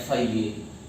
FIA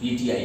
PTI,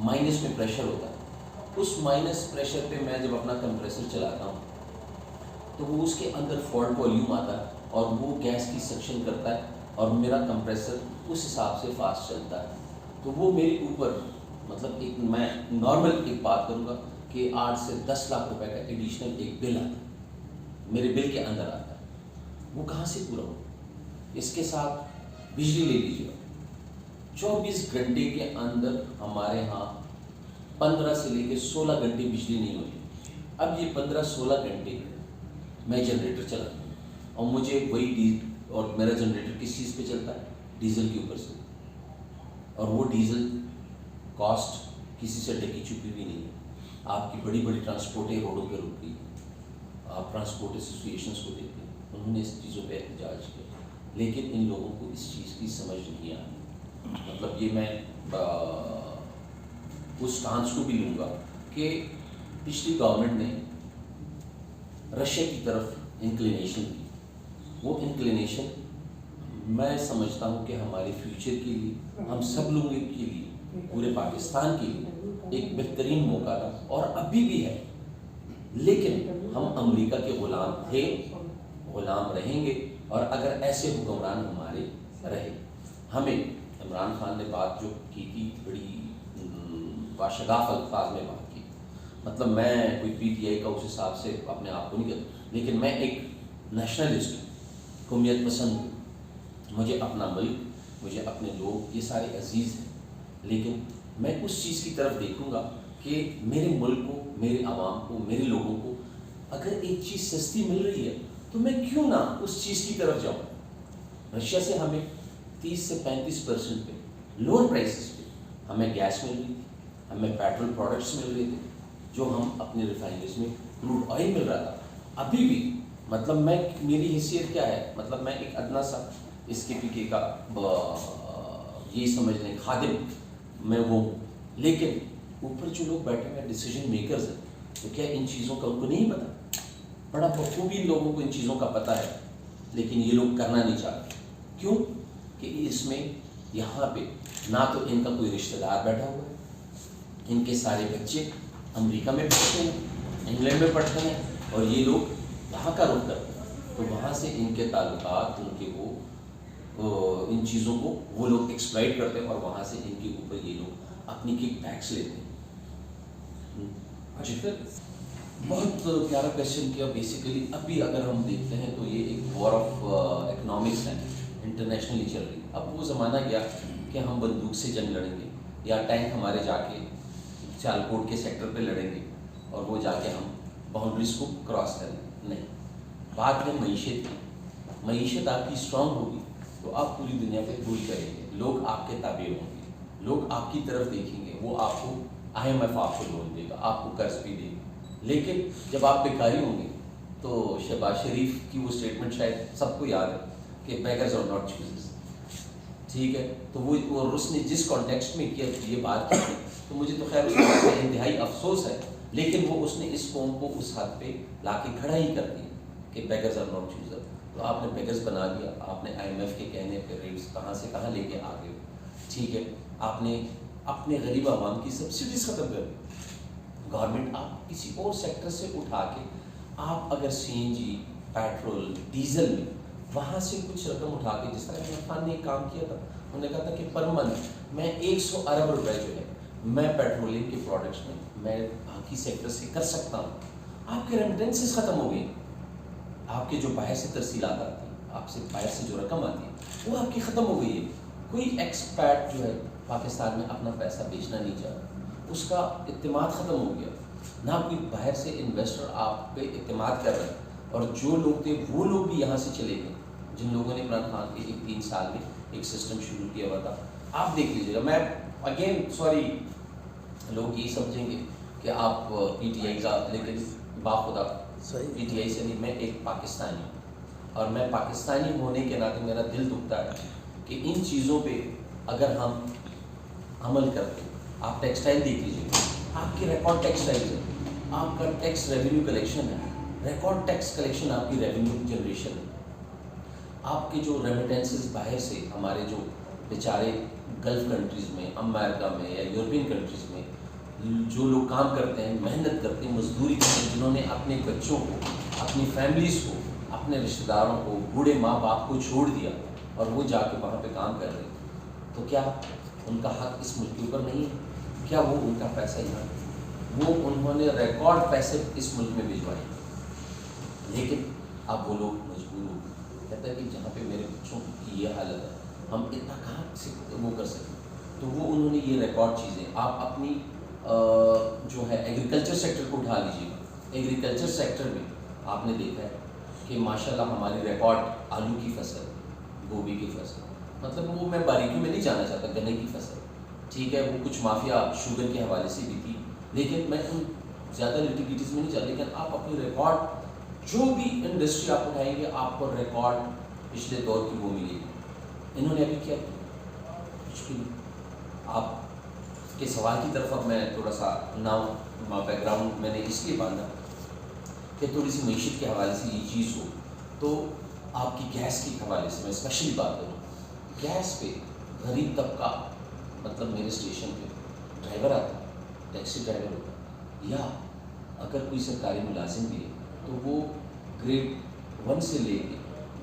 minus میں pressure ہوتا ہے. اس مائنس پریشر پہ میں جب اپنا کمپریسر چلاتا ہوں تو وہ اس کے اندر فالٹ والیوم آتا ہے اور وہ گیس کی سکشن کرتا ہے اور میرا کمپریسر اس حساب سے فاسٹ چلتا ہے. تو وہ میرے اوپر مطلب ایک میں نارمل ایک بات کروں گا کہ 8 سے 10 لاکھ روپے کا ایڈیشنل ایک بل آتا ہے میرے بل کے اندر آتا ہے. وہ کہاں سے پورا ہو؟ اس کے ساتھ بجلی لے لیجیے. 24 گھنٹے کے اندر ہمارے ہاں 15 سے لے کے 16 گھنٹے بجلی نہیں ہوتی. اب یہ 15-16 گھنٹے میں جنریٹر چلاتا ہوں اور مجھے وہی اور میرا جنریٹر کس چیز پہ چلتا ہے؟ ڈیزل کے اوپر سے. اور وہ ڈیزل کاسٹ کسی سے ڈکی چپی بھی نہیں ہے. آپ کی بڑی بڑی ٹرانسپورٹیں روڈوں پہ رک گئی. آپ ٹرانسپورٹ ایسوسیشنس کو دیکھیں, انہوں نے اس چیزوں پہ احتجاج کیا, لیکن ان لوگوں کو اس چیز کی سمجھ نہیں آئی. مطلب یہ میں اس سٹانس کو بھی لوں گا کہ پچھلی گورنمنٹ نے رشیا کی طرف انکلینیشن کی. وہ انکلینیشن میں سمجھتا ہوں کہ ہمارے فیوچر کے لیے, ہم سب لوگوں کے لیے, پورے پاکستان کے لیے ایک بہترین موقع تھا اور ابھی بھی ہے. لیکن ہم امریکہ کے غلام تھے, غلام رہیں گے. اور اگر ایسے حکمران ہمارے رہے, ہمیں عمران خان نے بات جو کی تھی بڑی باشگاف الفاظ میں بات کی. مطلب میں کوئی پی ٹی آئی کا اس حساب سے اپنے آپ کو نہیں کرتا, لیکن میں ایک نیشنلسٹ ہوں, قومیت پسند ہوں. مجھے اپنا ملک, مجھے اپنے لوگ, یہ سارے عزیز ہیں. لیکن میں اس چیز کی طرف دیکھوں گا کہ میرے ملک کو, میرے عوام کو, میرے لوگوں کو اگر ایک چیز سستی مل رہی ہے تو میں کیوں نہ اس چیز کی طرف جاؤں. رشیا سے ہمیں 30 سے 35% پہ لوور پرائسز پہ ہمیں گیس مل رہی تھی, ہمیں پیٹرول پروڈکٹس مل رہے تھے جو ہم اپنے ریفائنریز میں کروڈ آئل مل رہا تھا. ابھی بھی مطلب میں, میری حیثیت کیا ہے, مطلب میں ایک ادنا سا اس کے پی کے کا یہی سمجھ لیں خادم میں وہ ہوں. لیکن اوپر جو لوگ بیٹھے ہوئے ڈیسیجن میکرز ہیں, تو کیا ان چیزوں کا ان کو نہیں پتہ؟ بڑا بخوبی ان لوگوں کو ان چیزوں کا پتہ ہے, لیکن یہ لوگ کرنا نہیں چاہتے. کیوں کہ اس میں یہاں پہ نہ تو ان کا کوئی رشتہ دار بیٹھا ہوا ہے, ان کے سارے بچے امریکہ میں پڑھتے ہیں, انگلینڈ میں پڑھتے ہیں, اور یہ لوگ وہاں کا رخ کرتے ہیں. تو وہاں سے ان کے تعلقات, ان کے وہ ان چیزوں کو وہ لوگ ایکسپلائٹ کرتے ہیں, اور وہاں سے ان کے اوپر یہ لوگ اپنی کک بیکس لیتے ہیں. اچھا سر, بہت پیارا کویشچن کیا. بیسیکلی ابھی اگر ہم دیکھتے ہیں تو یہ ایک وار آف اکنامکس ہے, انٹرنیشنلی چل رہی. اب وہ زمانہ گیا کہ ہم بندوق سے جنگ لڑیں گے یا ٹینک ہمارے جا کے سیالکوٹ کے سیکٹر پہ لڑیں گے اور وہ جا کے ہم باؤنڈریز کو کراس کریں گے. نہیں, بات ہے معیشت کی. معیشت آپ کی اسٹرانگ ہوگی تو آپ پوری دنیا پہ رول کریں گے, لوگ آپ کے تابع ہوں گے, لوگ آپ کی طرف دیکھیں گے, وہ آپ کو IMF آپ کو لون دے گا, آپ کو قرض بھی دے گا. لیکن جب آپ بیکاری ہوں گے تو شہباز شریف کی وہ اسٹیٹمنٹ شاید سب کو یاد ہے کہ بیگرز آر ناٹ چوزرز. ٹھیک ہے, تو وہ اس نے جس کانٹیکسٹ میں کیا یہ بات کی تھی, تو مجھے تو خیر اس بات کا انتہائی افسوس ہے, لیکن وہ اس نے اس قوم کو اس حد پہ لا کے کھڑا ہی کر دیا کہ بیگرز آر ناٹ چوزر. تو آپ نے بیگرز بنا دیا, آپ نے IMF کے کہنے پہ ریٹس کہاں سے کہاں لے کے آ گئے. ٹھیک ہے, آپ نے اپنے غریب عوام کی سبسڈیز ختم کر دی. گورنمنٹ آپ کسی اور سیکٹر سے اٹھا کے, آپ اگر CNG, پیٹرول, ڈیزل میں وہاں سے کچھ رقم اٹھا کے, جس طرح عمران خان نے ایک کام کیا تھا, انہوں نے کہا تھا کہ پر منتھ میں 100 ارب روپے جو ہے میں پیٹرولیم کے پروڈکٹس میں باقی سیکٹر سے کر سکتا ہوں. آپ کے ریمیٹنسز ختم ہو گئی, آپ کے جو باہر سے ترسیلات آتی ہیں, آپ سے باہر سے جو رقم آتی ہے وہ آپ کی ختم ہو گئی ہے. کوئی ایکسپیٹ جو ہے پاکستان میں اپنا پیسہ بیچنا نہیں چاہتا, اس کا اعتماد ختم ہو گیا. نہ کوئی باہر سے انویسٹر آپ پہ اعتماد کر رہا ہے, اور جو لوگ تھے وہ لوگ بھی یہاں سے چلے گئے جن لوگوں نے عمران خان کے 3 سال میں ایک سسٹم شروع کیا ہوا تھا. آپ دیکھ لیجیے گا, میں اگین سوری, لوگ یہی سمجھیں گے کہ آپ PTI کا, لیکن باخدا PTI سے نہیں, میں ایک پاکستانی ہوں, اور میں پاکستانی ہونے کے ناطے میرا دل دکھتا ہے کہ ان چیزوں پہ اگر ہم عمل کرتے. آپ ٹیکسٹائل دیکھ لیجیے, آپ کی ریکارڈ ٹیکسٹائل ہے, آپ کا ٹیکس ریونیو کلیکشن ہے, ریکارڈ ٹیکس کلیکشن آپ کی ریونیو جنریشن ہے. آپ کے جو ریمیٹنسز باہر سے, ہمارے جو بیچارے گلف کنٹریز میں, امریکہ میں یا یورپین کنٹریز میں جو لوگ کام کرتے ہیں, محنت کرتے ہیں, مزدوری کرتے ہیں, جنہوں نے اپنے بچوں کو, اپنی فیملیز کو, اپنے رشتہ داروں کو, بوڑھے ماں باپ کو چھوڑ دیا اور وہ جا کے وہاں پہ کام کر رہے ہیں, تو کیا ان کا حق اس ملک کے اوپر نہیں ہے؟ کیا وہ ان کا پیسہ یہاں, وہ انہوں نے ریکارڈ پیسے اس ملک میں بھجوائے, لیکن اب وہ لوگ مجبور ہو گئے, کہتا ہے کہ جہاں پہ میرے بچوں کی یہ حالت ہے, ہم اتنا کہاں سے وہ کر سکیں. تو وہ انہوں نے یہ ریکارڈ چیزیں, آپ اپنی جو ہے ایگریکلچر سیکٹر کو اٹھا لیجیے گا. ایگریکلچر سیکٹر میں آپ نے دیکھا ہے کہ ماشاءاللہ ہماری ریکارڈ آلو کی فصل, گوبھی کی فصل, مطلب وہ میں باریکیوں میں نہیں جانا چاہتا, گنے کی فصل, ٹھیک ہے, وہ کچھ مافیا شوگر کے حوالے سے بھی تھی, لیکن میں ان زیادہ لٹیگیٹیز میں نہیں جاتا, لیکن آپ اپنی ریکارڈ جو بھی انڈسٹری آپ اٹھائیں گے آپ کو ریکارڈ پچھلے دور کی وہ ملے گی. انہوں نے ابھی کیا کچھ بھی نہیں. آپ کے سوال کی طرف اب میں تھوڑا سا بیک گراؤنڈ میں نے اس لیے باندھا کہ تھوڑی سی معیشت کے حوالے سے یہ چیز ہو, تو آپ کی گیس کے حوالے سے میں اسپیشلی بات کروں. گیس پہ غریب طبقہ, مطلب میرے اسٹیشن پہ ڈرائیور آتا, ٹیکسی ڈرائیور ہوتا, یا اگر کوئی سرکاری ملازم بھی ہے تو وہ گریڈ 1 سے لے کے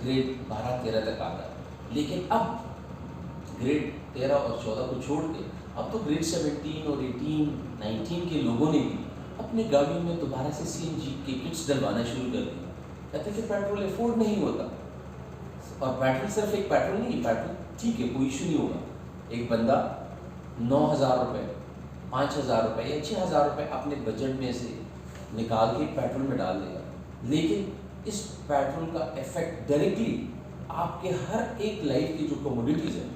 گریڈ 12-13 تک آتا ہے, لیکن اب گریڈ 13 اور 14 کو چھوڑ کے اب تو گریڈ 17 اور 18-19 کے لوگوں نے بھی اپنی گاڑیوں میں دوبارہ سے CNG کے کٹس ڈلوانا شروع کر دیا. کہتے ہیں کہ پیٹرول افورڈ نہیں ہوتا, اور پیٹرول صرف ایک پیٹرول نہیں, پیٹرول ٹھیک ہے کوئی ایشو نہیں ہوگا, ایک بندہ 9,000 روپے, 5,000 روپے یا 6,000 روپے اپنے بجٹ میں سے نکال کے پیٹرول میں ڈال دے گا, لیکن اس پیٹرول کا افیکٹ ڈائریکٹلی آپ کے ہر ایک لائف کی جو کموڈیٹیز ہیں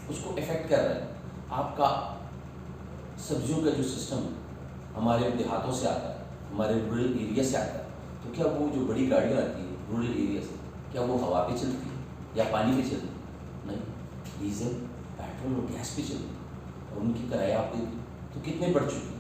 اس کو افیکٹ کر رہا ہے. آپ کا سبزیوں کا جو سسٹم ہمارے دیہاتوں سے آتا ہے, ہمارے رورل ایریا سے آتا ہے, تو کیا وہ جو بڑی گاڑیاں آتی ہیں رورل ایریا سے, کیا وہ ہوا پہ چلتی ہے یا پانی پہ چلتی ہے؟ نہیں, ڈیزل, پیٹرول اور گیس پہ چلتی ہے, اور ان کی کرایہ آپ دیکھیں تو کتنے بڑھ چکی ہیں.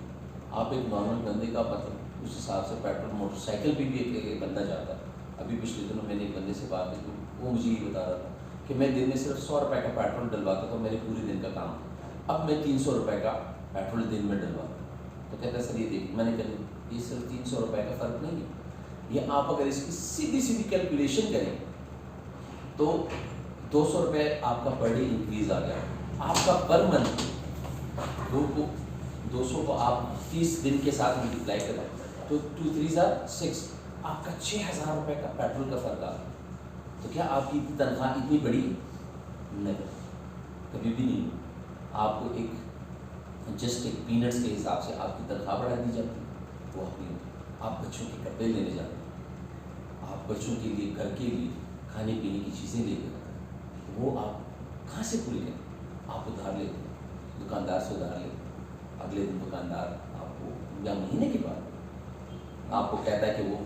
آپ ایک نارمل بندے کا مطلب اس حساب سے پیٹرول, موٹر سائیکل پہ بھی ایک بندہ جاتا ہے. ابھی پچھلے دنوں میں نے ایک بندے سے بات کی تو وہ مجھے یہ بتا رہا تھا کہ میں دن میں صرف 100 روپے کا پیٹرول ڈلواتا تھا, میرے پورے دن کا کام, اب میں 300 روپے کا پیٹرول دن میں ڈلواتا ہوں. تو کہتا ہے سر یہ دیکھ, میں نے کہا یہ صرف 300 روپے کا فرق نہیں ہے, یہ آپ اگر اس کی سیدھی کیلکولیشن کریں تو 200 روپے آپ کا پر ڈے انکریز آ گیا. آپ کا پر منتھ 200 کو آپ 30 دن کے ساتھ ملٹیپلائی کریں تو 2 3 6, آپ کا 6,000 روپے کا پیٹرول کا فرق آ گیا. تو کیا آپ کی تنخواہ اتنی بڑی؟ نہیں, کبھی بھی نہیں. آپ کو ایک جسٹ ایک پینٹس کے حساب سے آپ کی تنخواہ بڑھا دی جاتی ہے, وہ آپ نہیں. آپ بچوں کے کپڑے لینے جاتے ہیں, آپ بچوں کے لیے گھر کے لیے کھانے پینے کی چیزیں لے کے آتے ہیں, وہ آپ کہاں سے پوری کریں؟ آپ ادھار لیتے ہیں, دکاندار سے ادھار لیتے ہیں, اگلے دن دکاندار آپ کو یا مہینے کے بعد آپ کو کہتا ہے کہ وہ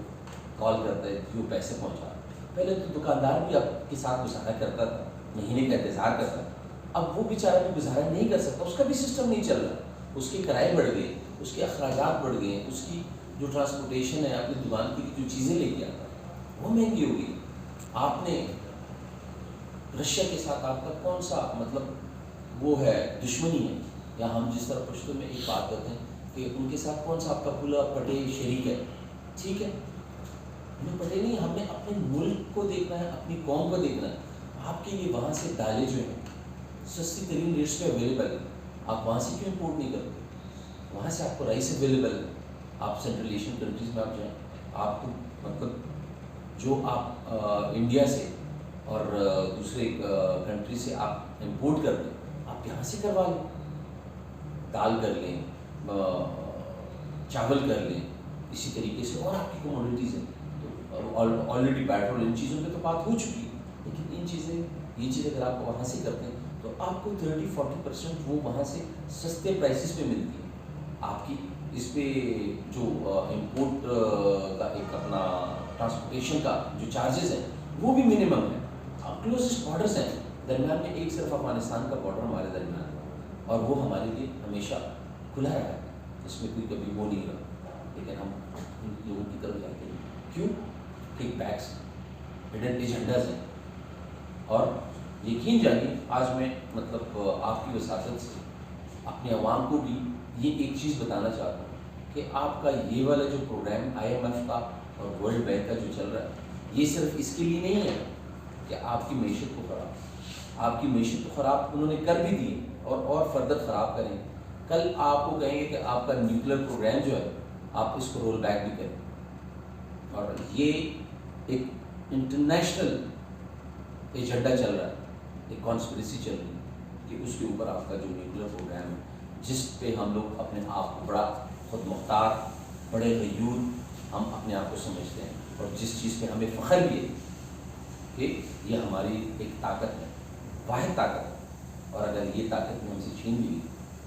کال کرتا ہے کہ وہ پیسے پہنچا. پہلے تو دکاندار بھی آپ کے ساتھ گزارا کرتا تھا, مہینے کا انتظار کرتا تھا, اب وہ بیچارہ بھی گزارا نہیں کر سکتا, اس کا بھی سسٹم نہیں چل رہا, اس کے کرائے بڑھ گئے, اس کے اخراجات بڑھ گئے, اس کی جو ٹرانسپورٹیشن ہے اپنی دکان کی جو چیزیں لے کے آتا ہے وہ مہنگی ہو گئی. آپ نے رشیا کے ساتھ آپ کا کون سا مطلب وہ ہے دشمنی ہے, یا ہم جس طرح پشتو میں ایک بات کرتے ہیں کہ ان کے ساتھ کون سا آپ کا پھولا پٹے شریک ہے, ٹھیک ہے, ہمیں پتہ نہیں, ہم نے اپنے ملک کو دیکھنا ہے, اپنی قوم کو دیکھنا ہے. آپ کے لیے وہاں سے دالیں جو ہیں سستی ترین ریٹس پہ اویلیبل ہے, آپ وہاں سے کیوں امپورٹ نہیں کرتے؟ وہاں سے آپ کو رائس اویلیبل ہے. آپ سینٹرل ایشین کنٹریز میں آپ جائیں, آپ کو مطلب جو آپ انڈیا سے اور دوسرے کنٹری سے آپ امپورٹ کر دیں آپ یہاں سے کروا لیں, دال کر لیں, چاول کر لیں, اسی طریقے سے اور آپ کی کموڈیٹیز ہیں. تو آلریڈی پیٹرول ان چیزوں پہ تو بات ہو چکی ہے, لیکن یہ چیز اگر آپ وہاں سے کرتے ہیں تو آپ کو 30-40% وہ وہاں سے سستے پرائسز پہ ملتی ہے. آپ کی اس پہ جو امپورٹ کا ایک اپنا ٹرانسپورٹیشن کا جو چارجز ہیں وہ بھی منیمم ہے. کلوزسٹ بارڈرز ہیں, درمیان میں ایک صرف افغانستان کا بارڈر ہمارے درمیان ہے, اور وہ ہمارے لیے ہمیشہ کھلا رہا ہے, اس میں کوئی کبھی وہ نہیں رہا. لیکن ہم ان لوگوں کی طرف جاتے ہیں, کیوں؟ کک بیکس, ہڈن ایجنڈاز ہیں. اور یقین جانیے آج میں مطلب آپ کی وساطت سے اپنے عوام کو بھی یہ ایک چیز بتانا چاہتا ہوں کہ آپ کا یہ والا جو پروگرام IMF کا اور ورلڈ بینک کا جو چل رہا ہے یہ صرف اس کے لیے نہیں ہے کہ آپ کی معیشت کو خراب انہوں نے کر بھی دی اور فردر خراب کریں گے. کل آپ کو کہیں گے کہ آپ کا نیوکلیر پروگرام جو ہے آپ اس کو رول بیک بھی کریں. اور یہ ایک انٹرنیشنل ایجنڈا چل رہا ہے, ایک کانسپریسی چل رہی ہے کہ اس کے اوپر آپ کا جو نیوکلیر پروگرام ہے جس پہ ہم لوگ اپنے آپ کو بڑا خود مختار, بڑے غیور ہم اپنے آپ کو سمجھتے ہیں, اور جس چیز پہ ہمیں فخر بھی ہے کہ یہ ہماری ایک طاقت ہے, واحد طاقت ہے. اور اگر یہ طاقت ہم سے چھین بھی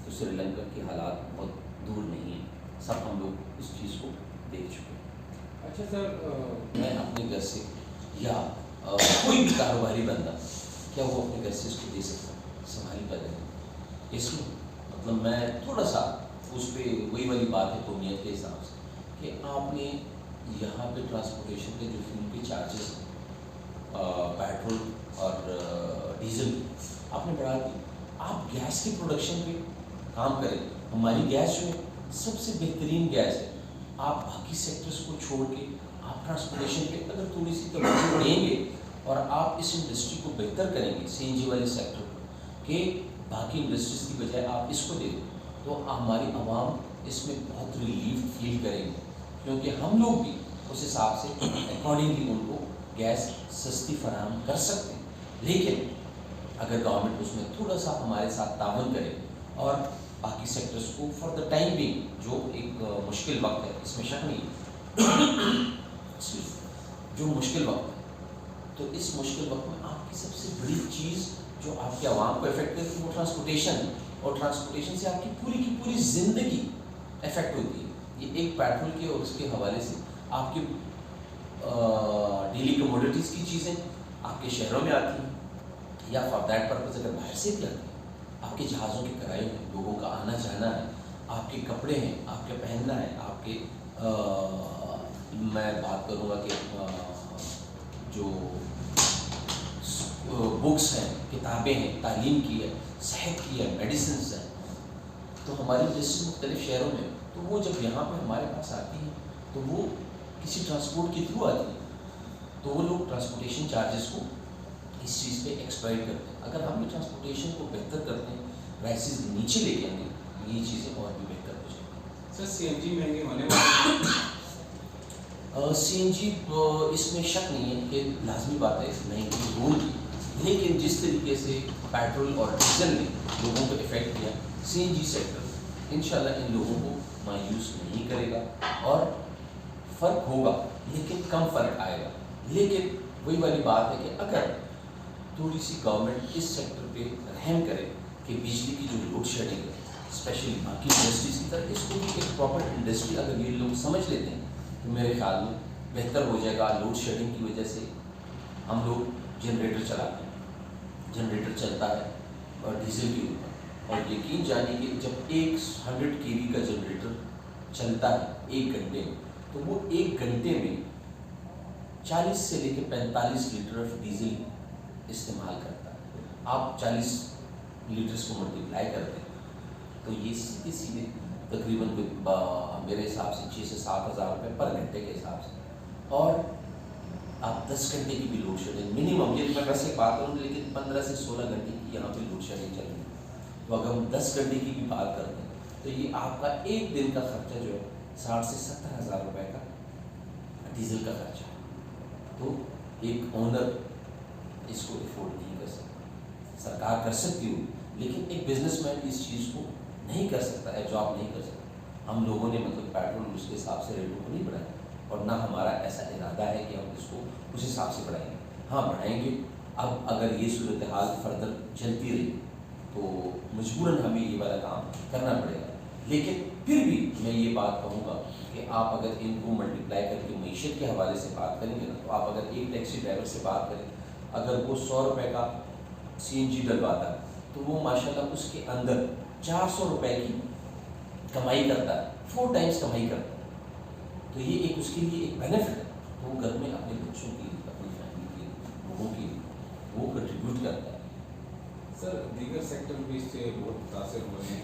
تو سری لنکا کے حالات بہت دور نہیں ہیں, سب ہم لوگ اس چیز کو دیکھ چکے ہیں. اچھا سر, میں اپنے گھر سے یا کوئی بھی کاروباری بندہ کیا وہ اپنے گھر سے اس کو دے سکتا ہے سنبھالی پیدل؟ اس میں مطلب میں تھوڑا سا اس پہ وہی والی بات ہے قومیت کے حساب سے کہ آپ نے یہاں پہ ٹرانسپورٹیشن کے جو فیول کے چارجز ہیں پیٹرول اور ڈیزل آپ نے بڑھا دی. آپ گیس کی پروڈکشن پہ کام کریں. ہماری گیس جو ہے سب سے بہترین گیس ہے. آپ باقی سیکٹرز کو چھوڑ کے آپ ٹرانسپورٹیشن پہ اگر تھوڑی سی توجہ دیں گے اور آپ اس انڈسٹری کو بہتر کریں گے CNG والے سیکٹر کو کہ باقی انڈسٹریز کی بجائے آپ اس کو دے دیں تو ہماری عوام اس میں بہت ریلیف فیل کریں گے, کیونکہ ہم لوگ بھی اس حساب سے اکارڈنگلی ان کو گیس سستی فراہم کر سکتے ہیں. لیکن اگر گورنمنٹ اس میں تھوڑا سا ہمارے ساتھ تعاون کرے اور باقی سیکٹرز کو فار دا ٹائم بینگ جو ایک مشکل وقت ہے, اس میں شک نہیں جو مشکل وقت ہے, تو اس مشکل وقت میں آپ کی سب سے بڑی چیز جو آپ کے عوام کو افیکٹ کرتی ہے وہ ٹرانسپورٹیشن ہے, اور ٹرانسپورٹیشن سے آپ کی پوری زندگی افیکٹ ہوتی ہے. یہ ایک پیٹرول کے اور اس کے حوالے سے آپ کی ڈیلی کموڈیٹیز کی چیزیں آپ کے شہروں میں آتی ہیں, یا فار دیٹ پرپز اگر باہر سے بھی آتی ہیں, آپ کے جہازوں کے کرائے ہیں, لوگوں کا آنا جانا ہے, آپ کے کپڑے ہیں, آپ کے پہننا ہے, آپ کے میں بات کروں گا کہ جو بکس ہیں, کتابیں ہیں, تعلیم کی ہے, صحت کی ہے, میڈیسنس ہیں, تو ہماری انڈسٹری مختلف شہروں میں, تو وہ جب یہاں پہ ہمارے پاس آتی ہے تو وہ کسی ٹرانسپورٹ کے تھرو آتی ہے, تو وہ لوگ ٹرانسپورٹیشن چارجز کو اس چیز پہ ایکسپائر کرتے ہیں. اگر ہم بھی ٹرانسپورٹیشن کو بہتر کرتے ہیں, پرائسز نیچے لے کے آئیں گے, یہ چیزیں اور بھی بہتر ہو جائیں گی. سر CNG مہنگے ہونے والے CNG اس میں شک نہیں ہے کہ لازمی بات ہے مہنگی ضرور کی, لیکن جس طریقے سے پیٹرول اور ڈیزل نے لوگوں کو افیکٹ کیا, CNG سیکٹر انشاءاللہ ان لوگوں کو مایوس نہیں کرے گا, اور فرق ہوگا لیکن کم فرق آئے گا. لیکن وہی والی بات ہے کہ اگر تھوڑی سی گورنمنٹ اس سیکٹر پہ رحم کرے کہ بجلی کی جو لوڈ شیڈنگ ہے اسپیشلی باقی انڈسٹریز کی طرح اس کو بھی ایک پراپر انڈسٹری اگر یہ لوگ سمجھ لیتے ہیں تو میرے خیال میں بہتر ہو جائے گا. لوڈ شیڈنگ کی وجہ سے ہم لوگ جنریٹر چلاتے ہیں, جنریٹر چلتا ہے اور ڈیزل کے اوپر, اور یقین جانیے کہ جب 100 kV کا جنریٹر چلتا ہے 1 گھنٹے میں, تو وہ 1 گھنٹے میں 40 سے لے کے 45 لیٹر آف ڈیزل استعمال کرتا ہے. آپ 40 لیٹرس کو ملٹیپلائی کرتے ہیں تو یہ سیدھے تقریباً میرے حساب سے 6 سے 7 ہزار روپے پر گھنٹے کے حساب سے. اور آپ 10 گھنٹے کی بھی لوڈ شیڈنگ منیمم, یہ میں ویسے بات کروں لیکن 15 سے 16 گھنٹے کی یہاں پہ لوڈ شیڈنگ چل رہی ہے. تو اگر ہم 10 گھنٹے کی بھی بات کرتے ہیں تو یہ آپ کا ایک دن کا خرچہ جو ہے 60 سے 70 ہزار روپے کا ڈیزل کا خرچہ ہے. تو ایک آنر اس کو افورڈ نہیں کر سکتا. سرکار کر سکتی ہو لیکن ایک بزنس مین اس چیز کو نہیں کر سکتا, ایبزارب نہیں کر سکتا. ہم لوگوں نے مطلب پیٹرول اس کے حساب سے ریٹوں کو نہیں بڑھایا, اور نہ ہمارا ایسا ارادہ ہے کہ ہم اس کو اس حساب سے بڑھائیں گے. ہاں بڑھائیں گے. اب اگر یہ صورتحال فردر چلتی رہی تو مجبوراً ہمیں یہ والا کام کرنا پڑے گا. لیکن پھر بھی میں یہ بات کہوں گا کہ آپ اگر ان کو ملٹیپلائی کر کے معیشت کے حوالے سے بات کریں گے نا, تو آپ اگر ایک ٹیکسی ڈرائیور سے بات کریں, اگر وہ 100 روپے کا CNG ڈلواتا ہے تو وہ ماشاءاللہ اس کے اندر 400 روپے کی کمائی کرتا ہے, 4 ٹائمز کمائی کرتا ہے. تو یہ ایک اس کے لیے ایک بینیفٹ ہے. تو وہ گھر میں اپنے بچوں کی, اپنی فیملی کے لوگوں کی وہ کنٹریبیوٹ کرتا ہے. سر دیگر سیکٹر بھی اس سے بہت متاثر ہوئے ہیں.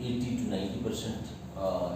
80 to 90%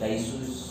250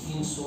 300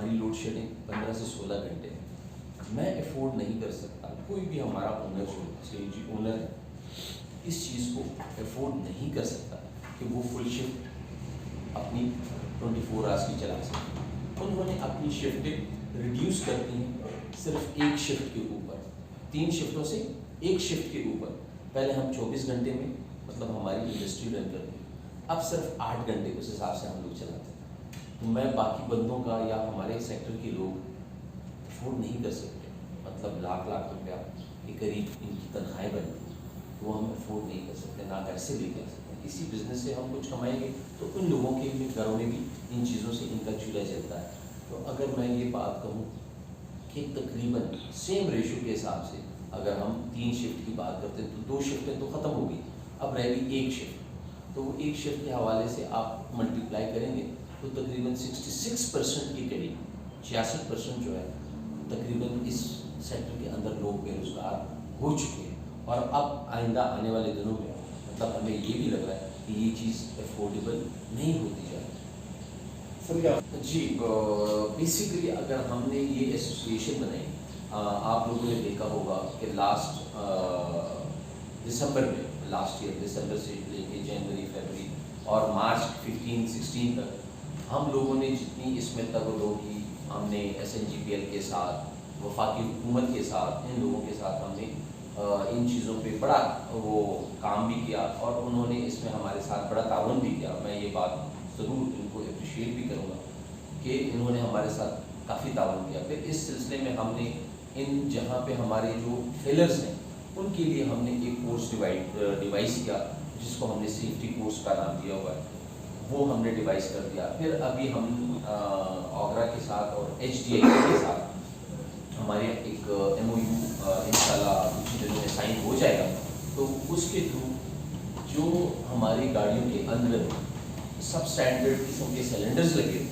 ہماری لوڈ شیڈنگ 15 سے 16 گھنٹے ہے. میں افورڈ نہیں کر سکتا, کوئی بھی ہمارا اونر جو سی این جی اونر ہے اس چیز کو افورڈ نہیں کر سکتا کہ وہ فل شفٹ اپنی 24 آورس کی چلا سکے. انہوں نے اپنی شفٹیں ریڈیوس کر دی ہیں صرف ایک شفٹ کے اوپر, 3 شفٹوں سے ایک شفٹ کے اوپر. پہلے ہم 24 گھنٹے میں مطلب ہماری انڈسٹری رن کرتے ہیں, اب صرف 8 گھنٹے اس حساب سے ہم لوگ چلاتے ہیں. تو میں باقی بندوں کا یا ہمارے سیکٹر کے لوگ افورڈ نہیں کر سکتے, مطلب لاکھ روپیہ کے قریب ان کی تنخواہیں بنتی ہیں, تو وہ ہم افورڈ نہیں کر سکتے, نہ ایسے بھی کر سکتے. اسی بزنس سے ہم کچھ کمائیں گے تو ان لوگوں کے بھی گھروں میں بھی ان چیزوں سے ان کا چولہا جلتا ہے. تو اگر میں یہ بات کہوں کہ تقریباً سیم ریشو کے حساب سے اگر ہم 3 شفٹ کی بات کرتے ہیں تو 2 شفٹیں تو ختم ہو گئی, اب رہ گئی ایک شفٹ. تو وہ ایک شفٹ کے حوالے سے آپ ملٹیپلائی کریں گے تو تقریباً 66% کے قریب, 66% جو ہے تقریباً اس سیکٹر کے اندر لوگ بے روزگار ہو چکے ہیں. اور اب آئندہ آنے والے دنوں میں مطلب ہمیں یہ بھی لگ رہا ہے کہ یہ چیز افورڈیبل نہیں ہوتی جائے. جی بیسیکلی اگر ہم نے یہ ایسوسیشن بنائی, آپ لوگوں نے دیکھا ہوگا کہ لاسٹ دسمبر میں, لاسٹ ایئر دسمبر سے لے کے جنوری, فیبرری اور مارچ 15-16 تک ہم لوگوں نے جتنی اس میں تگودو کی, ہم نے SNGPL کے ساتھ, وفاقی حکومت کے ساتھ, ان لوگوں کے ساتھ ہم نے ان چیزوں پہ بڑا وہ کام بھی کیا اور انہوں نے اس میں ہمارے ساتھ بڑا تعاون بھی کیا. میں یہ بات ضرور ان کو اپریشیٹ بھی کروں گا کہ انہوں نے ہمارے ساتھ کافی تعاون کیا. پھر اس سلسلے میں ہم نے ان جہاں پہ ہمارے جو فیلرز ہیں ان کے لیے ہم نے ایک کورس ڈیوائس کیا جس کو ہم نے سیفٹی کورس کا نام دیا ہوا ہے, وہ ہم نے ڈیوائس کر دیا. پھر ابھی ہم اوگرا کے ساتھ اور HDI کے ساتھ ہمارے ایک MOU انشاءاللہ کچھ دنوں میں سائن ہو جائے گا. تو اس کے تھرو جو ہماری گاڑیوں کے اندر سب اسٹینڈرڈ قسم کے سلنڈرز لگے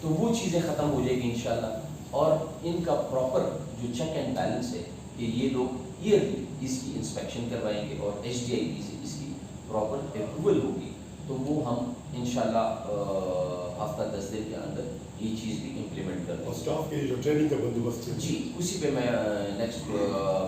تو وہ چیزیں ختم ہو جائے گی انشاءاللہ. اور ان کا پراپر جو چیک اینڈ بیلنس ہے کہ یہ لوگ ایئرلی اس کی انسپیکشن کروائیں گے اور HDI سے اس کی پراپر اپروول ہوگی, تو وہ ہم انشاءاللہ ہفتہ 10 دن کے اندر یہ چیز بھی امپلیمنٹ کر دیں. اور اسٹاف کے جو ٹریننگ کا بندوبست ہے, جی اسی پہ میں نیکسٹ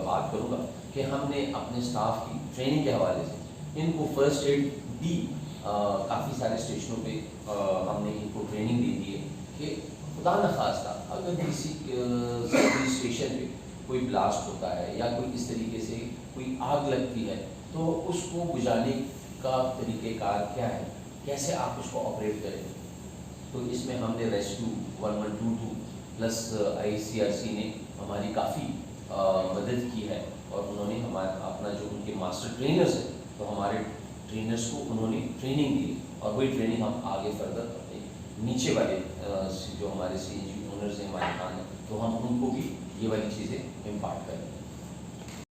بات کروں گا کہ ہم نے اپنے اسٹاف کی ٹریننگ کے حوالے سے ان کو فرسٹ ایڈ بھی کافی سارے اسٹیشنوں پہ ہم نے ان کو ٹریننگ دے دی ہے کہ خدا نخواستہ اگر کسی اسٹیشن پہ کوئی بلاسٹ ہوتا ہے یا کوئی اس طریقے سے کوئی آگ لگتی ہے تو اس کو بجھانے کا طریقہ کار کیا ہے, کیسے آپ اس کو آپریٹ کریں. تو اس میں ہم نے ریسکیو 1122 پلس ICRC نے ہماری کافی مدد کی ہے اور انہوں نے ہمارا اپنا جو ان کے ماسٹر ٹرینرز ہیں تو ہمارے ٹرینرز کو انہوں نے ٹریننگ دی اور وہی ٹریننگ ہم آگے فردر اپنے نیچے والے جو ہمارے CNG اونرز ہیں, مالکان ہیں, تو ہم ان کو بھی یہ والی چیزیں امپارٹ کریں.